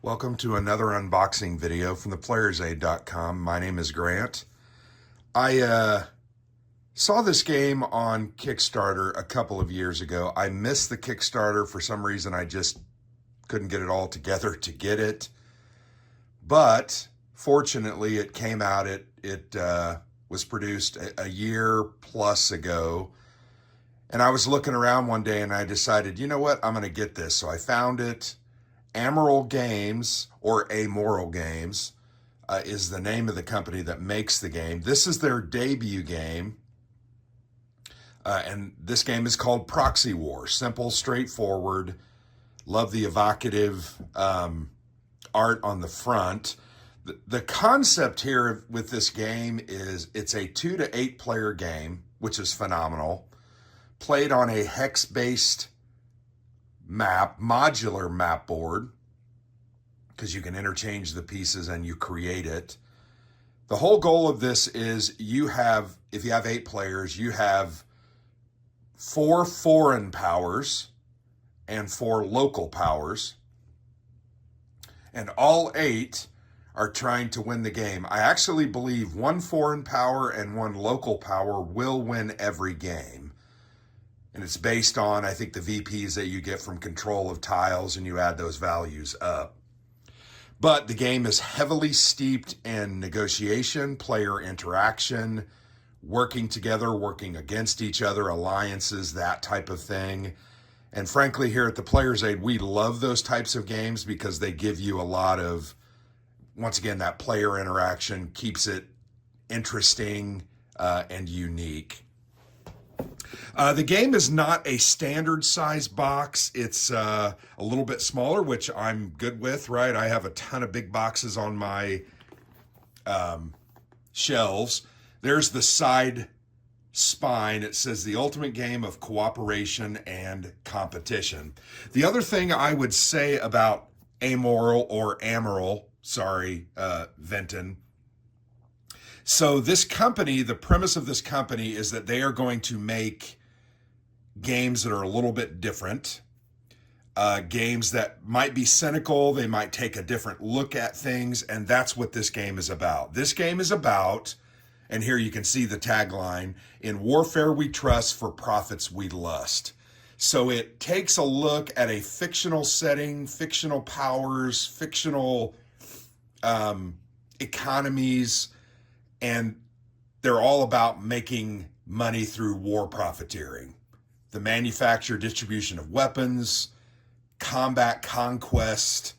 Welcome to another unboxing video from theplayersaid.com. My name is Grant. I saw this game on Kickstarter a couple of years ago. I missed the Kickstarter for some reason. I just couldn't get it all together to get it. But fortunately, it came out. It was produced a year plus ago. And I was looking around one day and I decided, you know what, I'm going to get this. So I found it. Amoral Games, or Amoral Games, is the name of the company that makes the game. This is their debut game. And this game is called Proxy War. Simple, straightforward. Love the evocative art on the front. The concept here with this game is it's a 2 to 8 player game, which is phenomenal. Played on a hex-based map, modular map board, because you can interchange the pieces and you create it. The whole goal of this is if you have 8 players, you have 4 foreign powers and 4 local powers. And all 8 are trying to win the game. I actually believe 1 foreign power and 1 local power will win every game. And it's based on, I think, the VPs that you get from control of tiles, and you add those values up. But the game is heavily steeped in negotiation, player interaction, working together, working against each other, alliances, that type of thing. And frankly, here at the Player's Aid, we love those types of games because they give you a lot of, once again, that player interaction keeps it interesting and unique. The game is not a standard size box. It's a little bit smaller, which I'm good with, right? I have a ton of big boxes on my shelves. There's the side spine. It says the ultimate game of cooperation and competition. The other thing I would say about Amoral or Amoral, Venton. So this company, the premise of this company is that they are going to make games that are a little bit different, games that might be cynical, they might take a different look at things, and that's what this game is about. This game is about, and here you can see the tagline, "In warfare we trust, for profits we lust." So it takes a look at a fictional setting, fictional powers, fictional economies, and they're all about making money through war profiteering. The manufacture, distribution of weapons, combat conquest.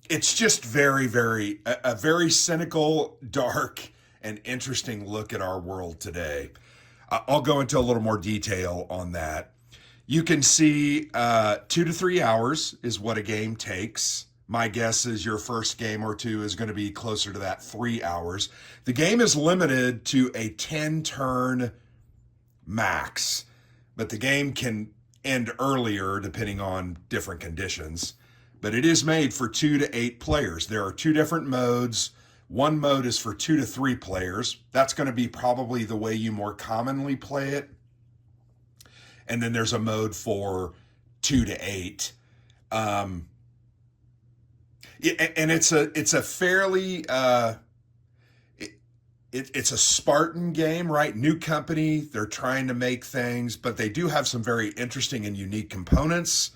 It's just a very cynical, dark, and interesting look at our world today. I'll go into a little more detail on that. You can see 2 to 3 hours is what a game takes. My guess is your first game or two is going to be closer to that 3 hours. The game is limited to a 10-turn max, but the game can end earlier depending on different conditions. But it is made for 2 to 8 players. There are 2 different modes. One mode is for 2 to 3 players. That's going to be probably the way you more commonly play it. And then there's a mode for 2 to 8. And it's a fairly it's a Spartan game, right? New company, they're trying to make things, but they do have some very interesting and unique components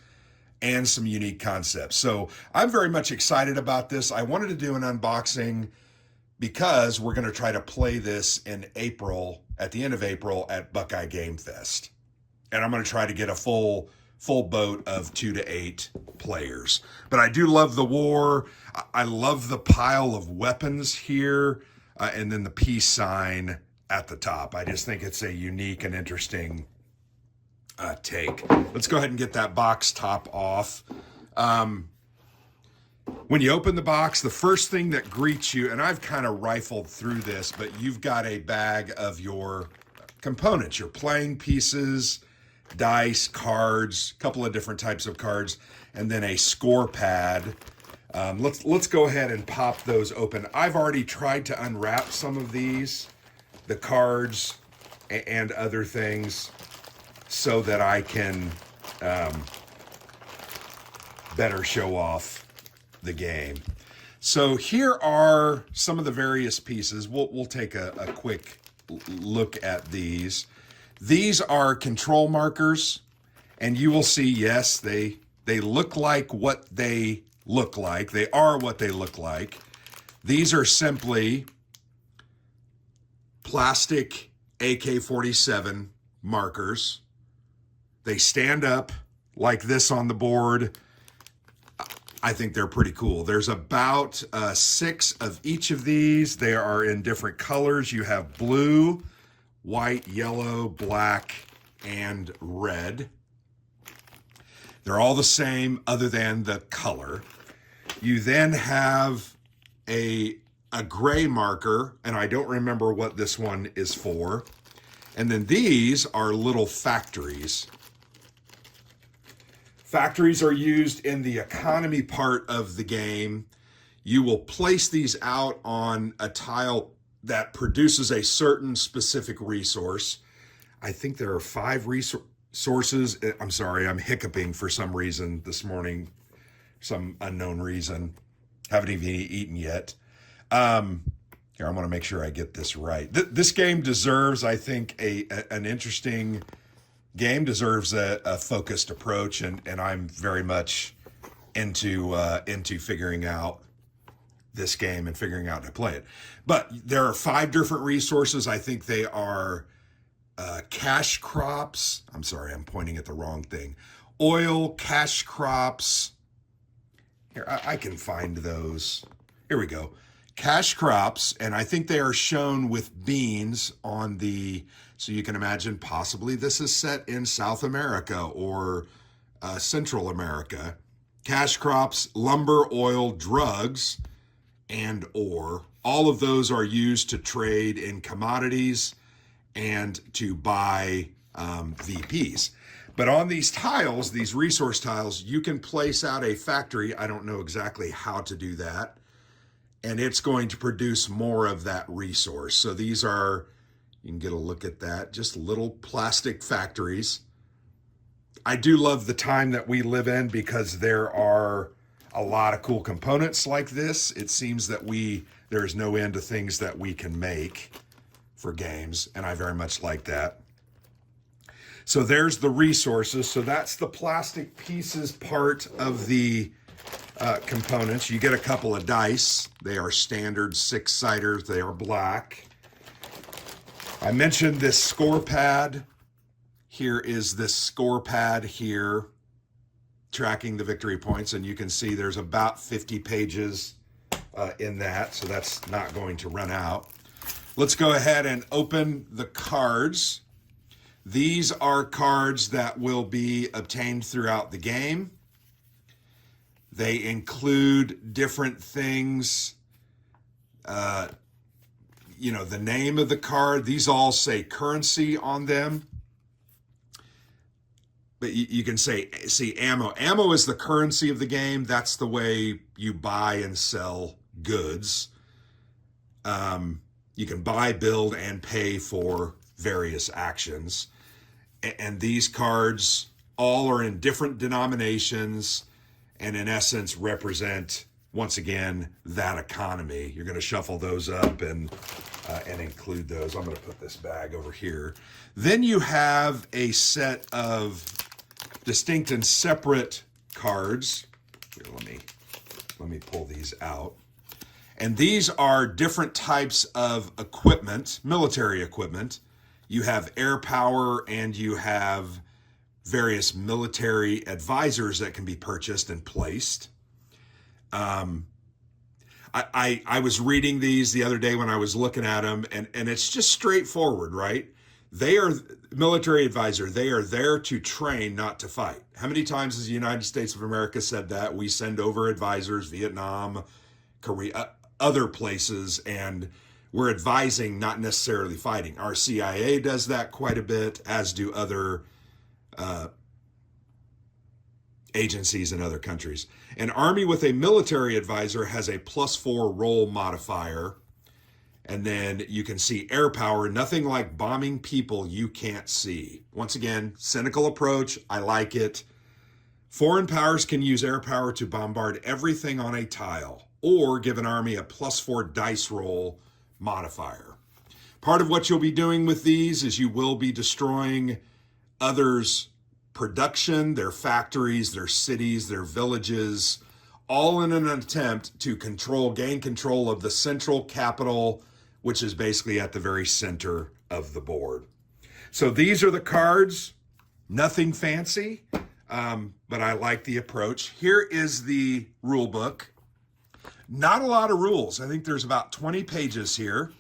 and some unique concepts. So I'm very much excited about this. I wanted to do an unboxing because we're going to try to play this in April, at the end of April at Buckeye Game Fest. And I'm going to try to get a full boat of 2 to 8 players. But I do love the war. I love the pile of weapons here, and then the peace sign at the top. I just think it's a unique and interesting take. Let's go ahead and get that box top off. When you open the box, the first thing that greets you, and I've kind of rifled through this, but you've got a bag of your components, your playing pieces, dice, cards, a couple of different types of cards, and then a score pad. Let's go ahead and pop those open. I've already tried to unwrap some of these, the cards and other things, so that I can better show off the game. So here are some of the various pieces. We'll take a quick look at these. These are control markers, and you will see, yes, they look like what they look like. They are what they look like. These are simply plastic AK-47 markers. They stand up like this on the board. I think they're pretty cool. There's about 6 of each of these. They are in different colors. You have blue, white, yellow, black, and red. They're all the same other than the color. You then have a gray marker, and I don't remember what this one is for. And then these are little factories. Factories are used in the economy part of the game. You will place these out on a tile that produces a certain specific resource. I think there are 5 resources. I'm sorry, I'm hiccuping for some reason this morning, some unknown reason. Haven't even eaten yet. Here, I want to make sure I get this right. This game deserves, I think, an interesting game, deserves a focused approach, and I'm very much into figuring out this game and figuring out how to play it. But there are 5 different resources. I think they are cash crops. I'm sorry, I'm pointing at the wrong thing. Oil, cash crops. Here, I can find those. Here we go. Cash crops, and I think they are shown with beans on the, so you can imagine possibly this is set in South America or Central America. Cash crops, lumber, oil, drugs, and ore. All of those are used to trade in commodities and to buy VPs. But on these tiles, these resource tiles, you can place out a factory. I don't know exactly how to do that. And it's going to produce more of that resource. So these are, you can get a look at that, just little plastic factories. I do love the time that we live in because there are a lot of cool components like this. It seems that there's no end to things that we can make for games, and I very much like that. So there's the resources. So that's the plastic pieces part of the components. You get a couple of dice. They are standard 6-siders. They are black. I mentioned this score pad. Here is this score pad here, tracking the victory points, and you can see there's about 50 pages in that, so that's not going to run out. Let's go ahead and open the cards. These are cards that will be obtained throughout the game. They include different things, the name of the card. These all say currency on them. But you can see ammo. Ammo is the currency of the game. That's the way you buy and sell goods. You can buy, build, and pay for various actions. And these cards all are in different denominations and in essence represent, once again, that economy. You're going to shuffle those up and include those. I'm going to put this bag over here. Then you have a set of distinct and separate cards. Here, let me pull these out. And these are different types of equipment, military equipment. You have air power and you have various military advisors that can be purchased and placed. I was reading these the other day when I was looking at them, and it's just straightforward, right? They are military advisor. They are there to train, not to fight. How many times has the United States of America said that? We send over advisors, Vietnam, Korea, other places, and we're advising, not necessarily fighting. Our CIA does that quite a bit, as do other agencies in other countries. An army with a military advisor has a +4 roll modifier. And then you can see air power, nothing like bombing people you can't see. Once again, cynical approach. I like it. Foreign powers can use air power to bombard everything on a tile or give an army a +4 dice roll modifier. Part of what you'll be doing with these is you will be destroying others' production, their factories, their cities, their villages, all in an attempt to gain control of the central capital, which is basically at the very center of the board. So these are the cards, nothing fancy, but I like the approach. Here is the rule book. Not a lot of rules. I think there's about 20 pages here,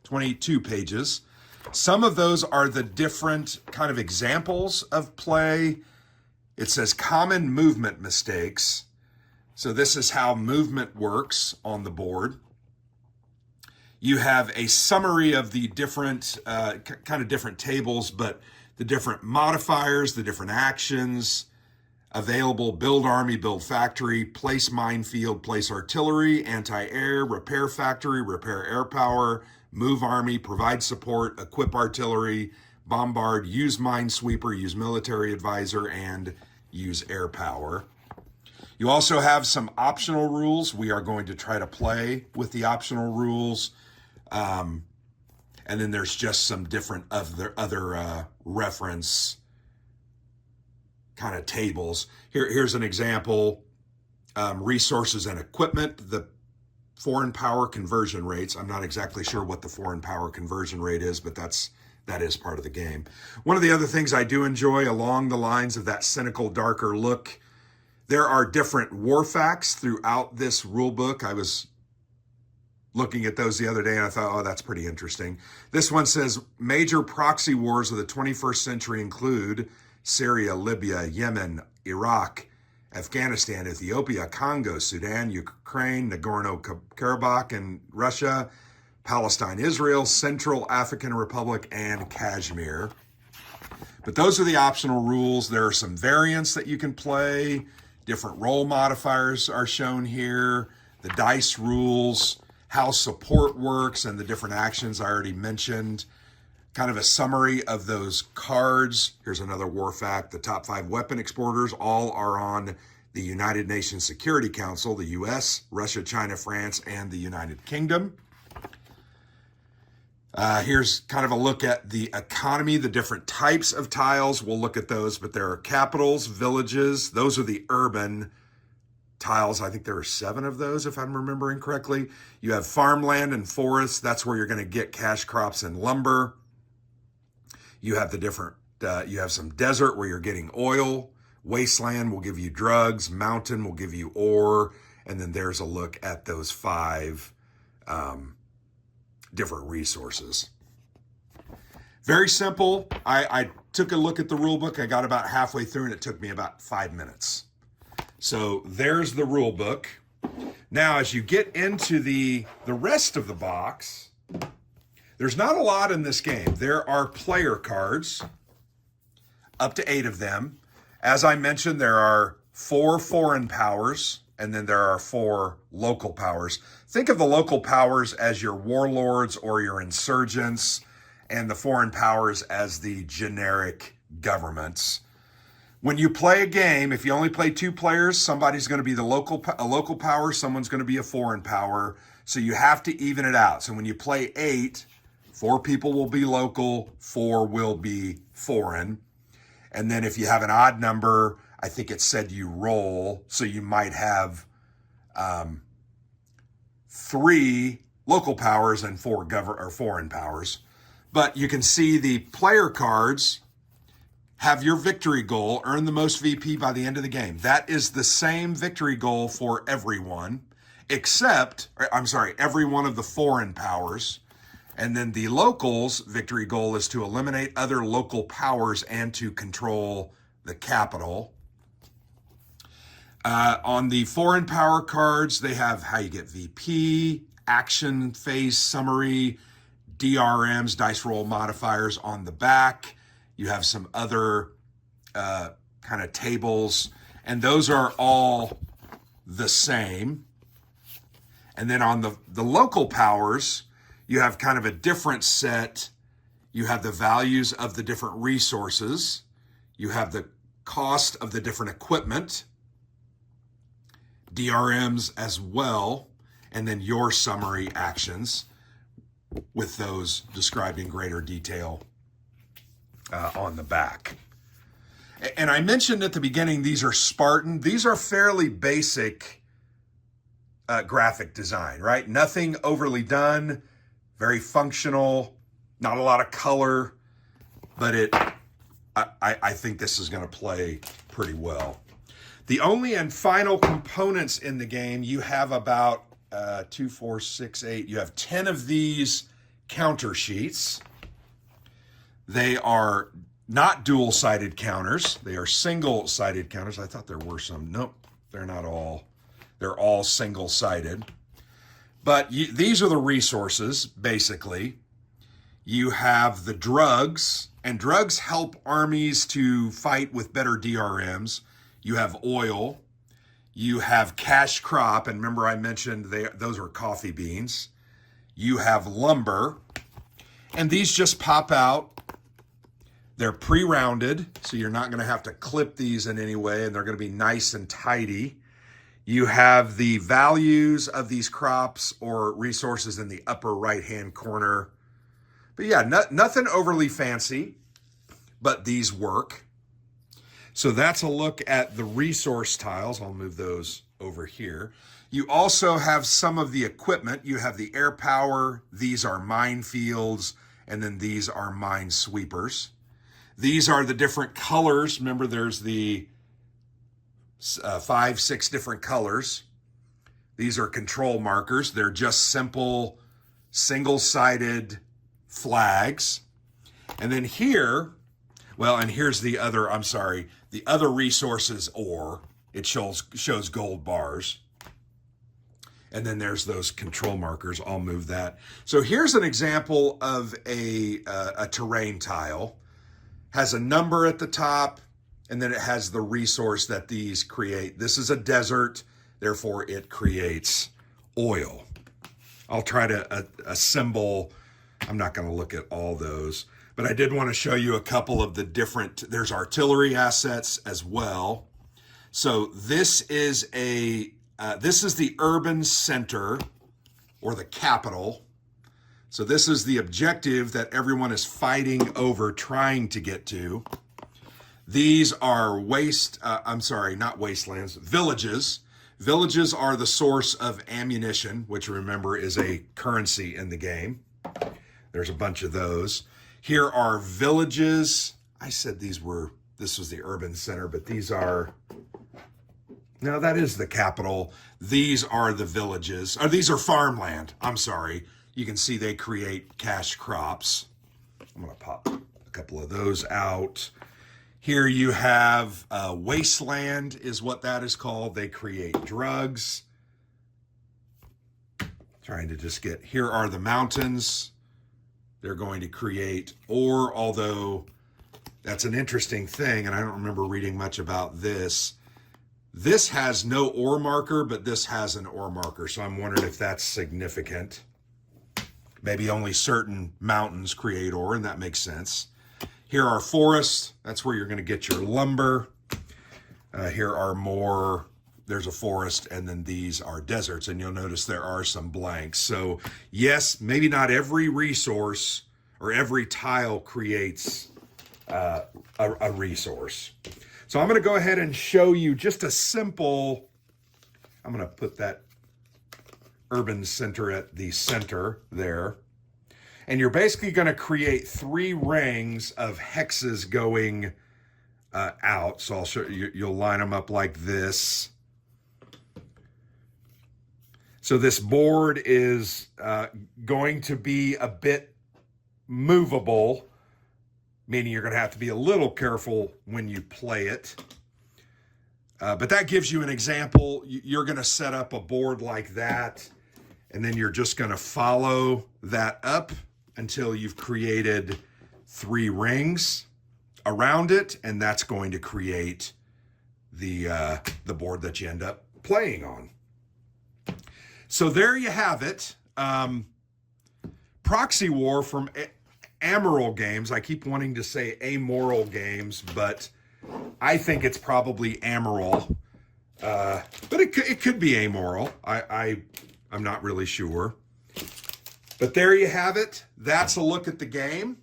22 pages. Some of those are the different kind of examples of play. It says common movement mistakes. So this is how movement works on the board. You have a summary of the different, kind of different tables, but the different modifiers, the different actions available: build army, build factory, place minefield, place artillery, anti-air, repair factory, repair air power, move army, provide support, equip artillery, bombard, use minesweeper, use military advisor, and use air power. You also have some optional rules. We are going to try to play with the optional rules. And then there's just some different other reference kind of tables. Here's an example: resources and equipment, the foreign power conversion rates. I'm not exactly sure what the foreign power conversion rate is, but that is part of the game. One of the other things I do enjoy, along the lines of that cynical, darker look, there are different war facts throughout this rule book. I was looking at those the other day and I thought, oh, that's pretty interesting. This one says major proxy wars of the 21st century include Syria, Libya, Yemen, Iraq, Afghanistan, Ethiopia, Congo, Sudan, Ukraine, Nagorno-Karabakh, and Russia, Palestine, Israel, Central African Republic, and Kashmir. But those are the optional rules. There are some variants that you can play. Different roll modifiers are shown here. The dice rules, how support works, and the different actions I already mentioned. Kind of a summary of those cards. Here's another war fact. The top 5 weapon exporters all are on the United Nations Security Council: the US, Russia, China, France, and the United Kingdom. Here's kind of a look at the economy, the different types of tiles. We'll look at those, but there are capitals, villages. Those are the urban tiles. I think there are 7 of those, if I'm remembering correctly. You have farmland and forests. That's where you're going to get cash crops and lumber. You have the different, you have some desert where you're getting oil. Wasteland will give you drugs. Mountain will give you ore. And then there's a look at those 5 different resources. Very simple. I took a look at the rule book. I got about halfway through and it took me about 5 minutes. So there's the rule book. Now, as you get into the rest of the box, there's not a lot in this game. There are player cards, up to 8 of them. As I mentioned, there are 4 foreign powers, and then there are 4 local powers. Think of the local powers as your warlords or your insurgents, and the foreign powers as the generic governments. When you play a game, if you only play 2 players, somebody's going to be a local power, someone's going to be a foreign power. So you have to even it out. So when you play 8, 4 people will be local, 4 will be foreign. And then if you have an odd number, I think it said you roll. So you might have 3 local powers and 4 foreign powers. But you can see the player cards have your victory goal, earn the most VP by the end of the game. That is the same victory goal for everyone, every one of the foreign powers. And then the locals' victory goal is to eliminate other local powers and to control the capital. On the foreign power cards, they have how you get VP, action phase summary, DRMs, dice roll modifiers on the back. You have some other kind of tables, and those are all the same. And then on the local powers, you have kind of a different set. You have the values of the different resources. You have the cost of the different equipment, DRMs as well, and then your summary actions with those described in greater detail on the back. And I mentioned at the beginning, these are Spartan. These are fairly basic graphic design, right? Nothing overly done, very functional, not a lot of color, but I think this is going to play pretty well. The only and final components in the game, you have about 2, 4, 6, 8. You have 10 of these counter sheets. They are not dual-sided counters. They are single-sided counters. I thought there were some. Nope, they're not all. They're all single-sided. But these are the resources, basically. You have the drugs, and drugs help armies to fight with better DRMs. You have oil. You have cash crop, and remember I mentioned those are coffee beans. You have lumber, and these just pop out. They're pre-rounded, so you're not going to have to clip these in any way, and they're going to be nice and tidy. You have the values of these crops or resources in the upper right-hand corner. But yeah, nothing overly fancy, but these work. So that's a look at the resource tiles. I'll move those over here. You also have some of the equipment. You have the air power. These are minefields, and then these are mine sweepers. These are the different colors. Remember, there's the 5, 6 different colors. These are control markers. They're just simple, single-sided flags. And then here, well, and here's the other, the other resources ore. It shows gold bars. And then there's those control markers. I'll move that. So here's an example of a terrain tile. Has a number at the top, and then it has the resource that these create. This is a desert, therefore it creates oil. I'll try to assemble. I'm not going to look at all those, but I did want to show you a couple of the different, there's artillery assets as well. So this is the urban center or the capital. So this is the objective that everyone is fighting over, trying to get to. These are not wastelands, villages. Villages are the source of ammunition, which remember is a currency in the game. There's a bunch of those. Here are villages. I said this was the urban center, but no, that is the capital. These are the villages, or these are farmland. I'm sorry. You can see they create cash crops. I'm going to pop a couple of those out. Here you have wasteland is what that is called. They create drugs. Trying to just here are the mountains. They're going to create ore, although that's an interesting thing, and I don't remember reading much about this. This has no ore marker, but this has an ore marker, so I'm wondering if that's significant. Maybe only certain mountains create ore, and that makes sense. Here are forests. That's where you're going to get your lumber. Here are more. There's a forest, and then these are deserts, and you'll notice there are some blanks. So yes, maybe not every resource or every tile creates a resource. So I'm going to go ahead and show you just a simple, I'm going to put that urban center at the center there. And you're basically going to create 3 rings of hexes going out. So I'll show you, you'll line them up like this. So this board is going to be a bit movable, meaning you're going to have to be a little careful when you play it. But that gives you an example. You're going to set up a board like that, and then you're just going to follow that up until you've created 3 rings around it, and that's going to create the board that you end up playing on. So there you have it. Proxy War from Amoral Games. I keep wanting to say Amoral Games, but I think it's probably Amoral, but it could be Amoral. I'm not really sure. But there you have it. That's a look at the game.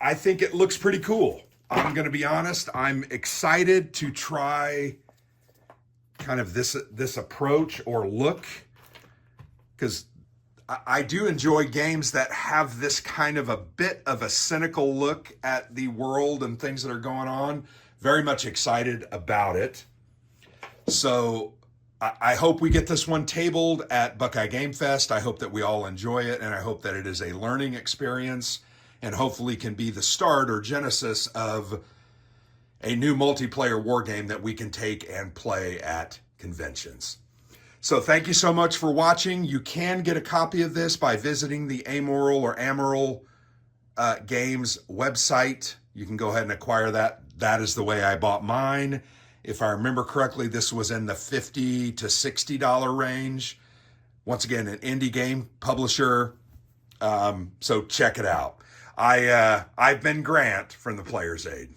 I think it looks pretty cool. I'm going to be honest. I'm excited to try kind of this approach or look, because I do enjoy games that have this kind of a bit of a cynical look at the world and things that are going on. Very much excited about it. So I hope we get this one tabled at Buckeye Game Fest. I hope that we all enjoy it, and I hope that it is a learning experience and hopefully can be the start or genesis of a new multiplayer war game that we can take and play at conventions. So thank you so much for watching. You can get a copy of this by visiting the Amoral or Amoral Games website. You can go ahead and acquire that. That is the way I bought mine. If I remember correctly, this was in the $50 to $60 range. Once again, an indie game publisher. So check it out. I've been Grant from the Player's Aid.